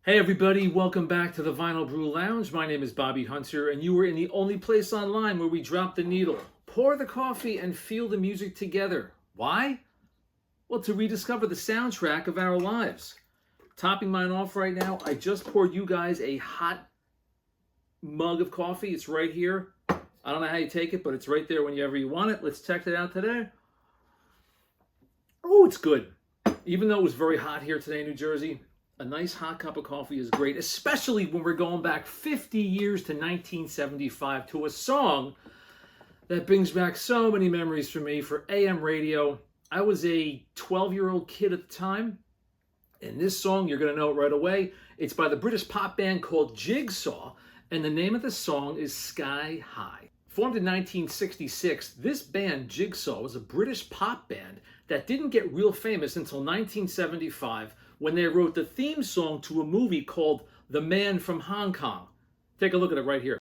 Hey everybody, welcome back to the Vinyl Brew Lounge. My name is Bobby Hunter, and you are in the only place online where we drop the needle, pour the coffee, and feel the music together. Why? Well, to rediscover the soundtrack of our lives. Topping mine off right now, I just poured you guys a hot mug of coffee. It's right here. I don't know how you take it, but it's right there whenever you want it. Let's check it out today. Oh, it's good. Even though it was very hot here today in New Jersey, a nice hot cup of coffee is great, especially when we're going back 50 years to 1975 to a song that brings back so many memories for me for AM radio. I was a 12-year-old kid at the time, and this song, you're going to know it right away. It's by the British pop band called Jigsaw, and the name of the song is Sky High. Formed in 1966, this band, Jigsaw, was a British pop band that didn't get real famous until 1975, when they wrote the theme song to a movie called The Man from Hong Kong. Take a look at it right here.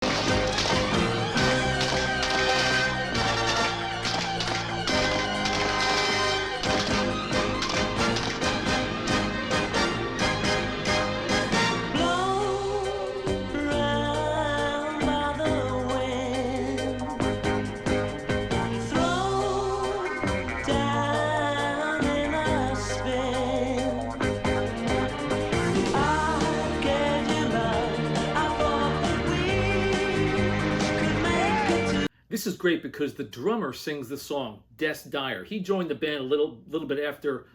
This is great because the drummer sings the song, Des Dyer. He joined the band a little bit after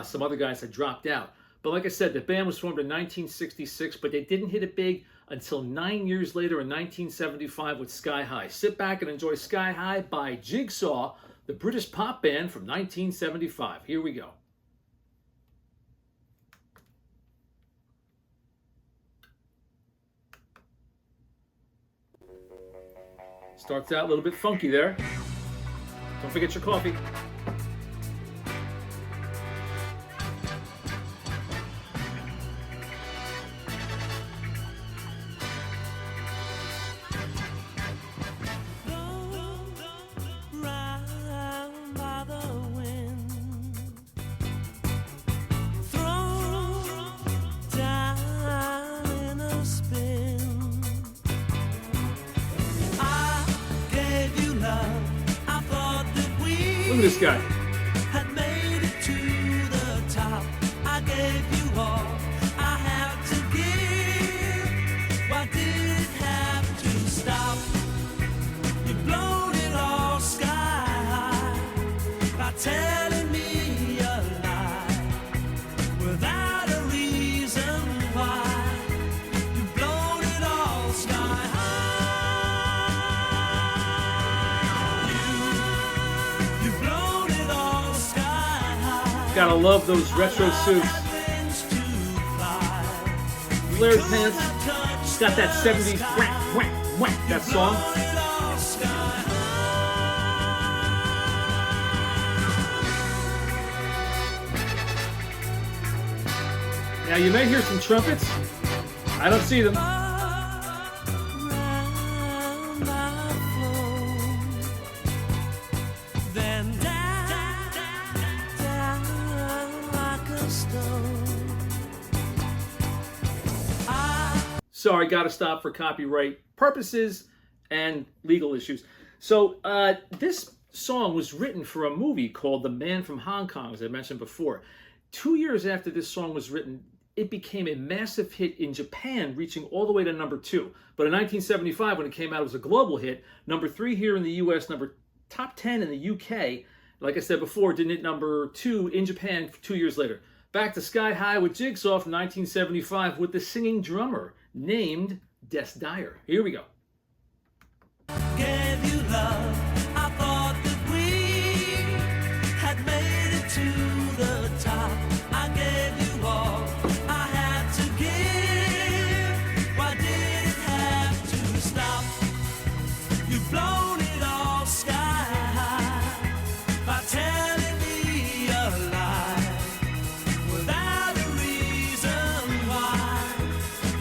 some other guys had dropped out. But like I said, the band was formed in 1966, but they didn't hit it big until 9 years later in 1975 with Sky High. Sit back and enjoy Sky High by Jigsaw, the British pop band from 1975. Here we go. Starts out a little bit funky there. Don't forget your coffee. Look at this guy. Had made it to the top. I gave you all I had to give. Why did it have to stop? You've blown it all sky high by telling me a lie without a reason why. You've blown it all sky high. Gotta love those retro suits. Flared pants. Got that 70s whack, whack, whack, that song. Now you may hear some trumpets. I don't see them. Sorry, got to stop for copyright purposes and legal issues. So this song was written for a movie called The Man from Hong Kong, as I mentioned before. 2 years after this song was written, it became a massive hit in Japan, reaching all the way to number 2. But in 1975, when it came out, it was a global hit. Number 3 here in the US, top 10 in the UK. Like I said before, didn't hit number 2 in Japan 2 years later. Back to Sky High with Jigsaw from 1975 with the singing drummer named Des Dyer. Here we go. Gave you love. I thought that we had made it to the top. I gave you all I had to give. Why did it have to stop? You've blown it all sky high by telling me a lie without a reason why.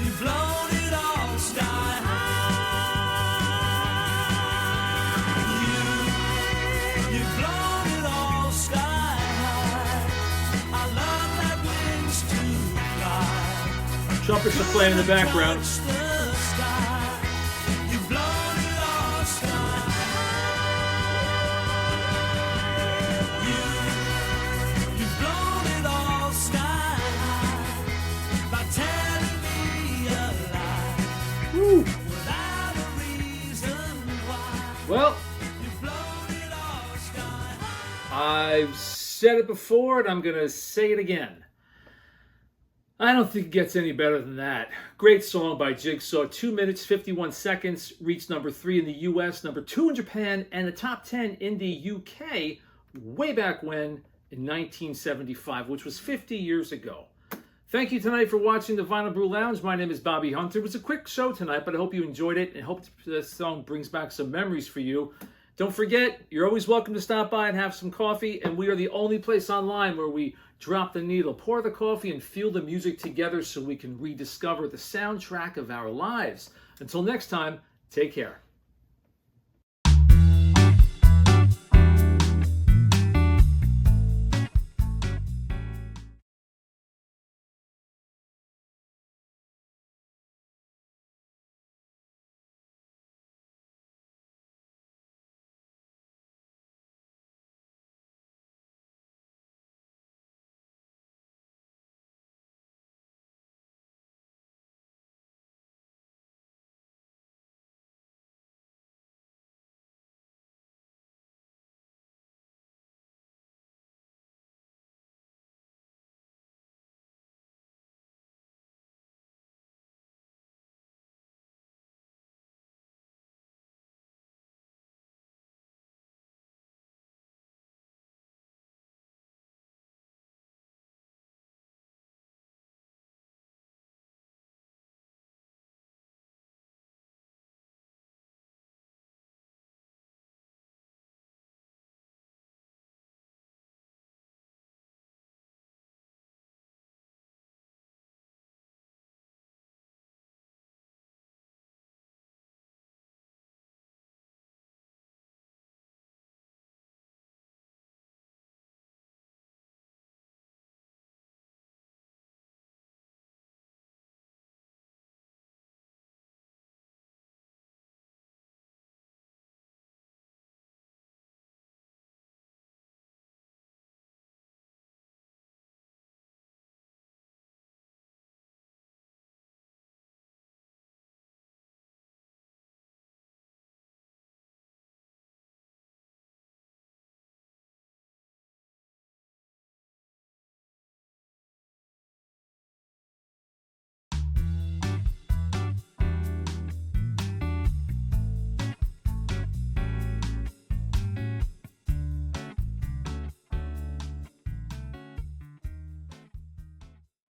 You've blown it all sky high. Trumpets are playing in the background. Touch the sky. You've blown it all sky high. You've blown it all sky high by telling me a lie. Woo. Without a reason why. Well, You've blown it all sky high. I've said it before and I'm going to say it again. I don't think it gets any better than that. Great song by Jigsaw. 2 minutes, 51 seconds. Reached number 3 in the US, number 2 in Japan, and the top 10 in the UK way back when in 1975, which was 50 years ago. Thank you tonight for watching the Vinyl Brew Lounge. My name is Bobby Hunter. It was a quick show tonight, but I hope you enjoyed it and hope this song brings back some memories for you. Don't forget, you're always welcome to stop by and have some coffee, and we are the only place online where we drop the needle, pour the coffee, and feel the music together so we can rediscover the soundtrack of our lives. Until next time, take care.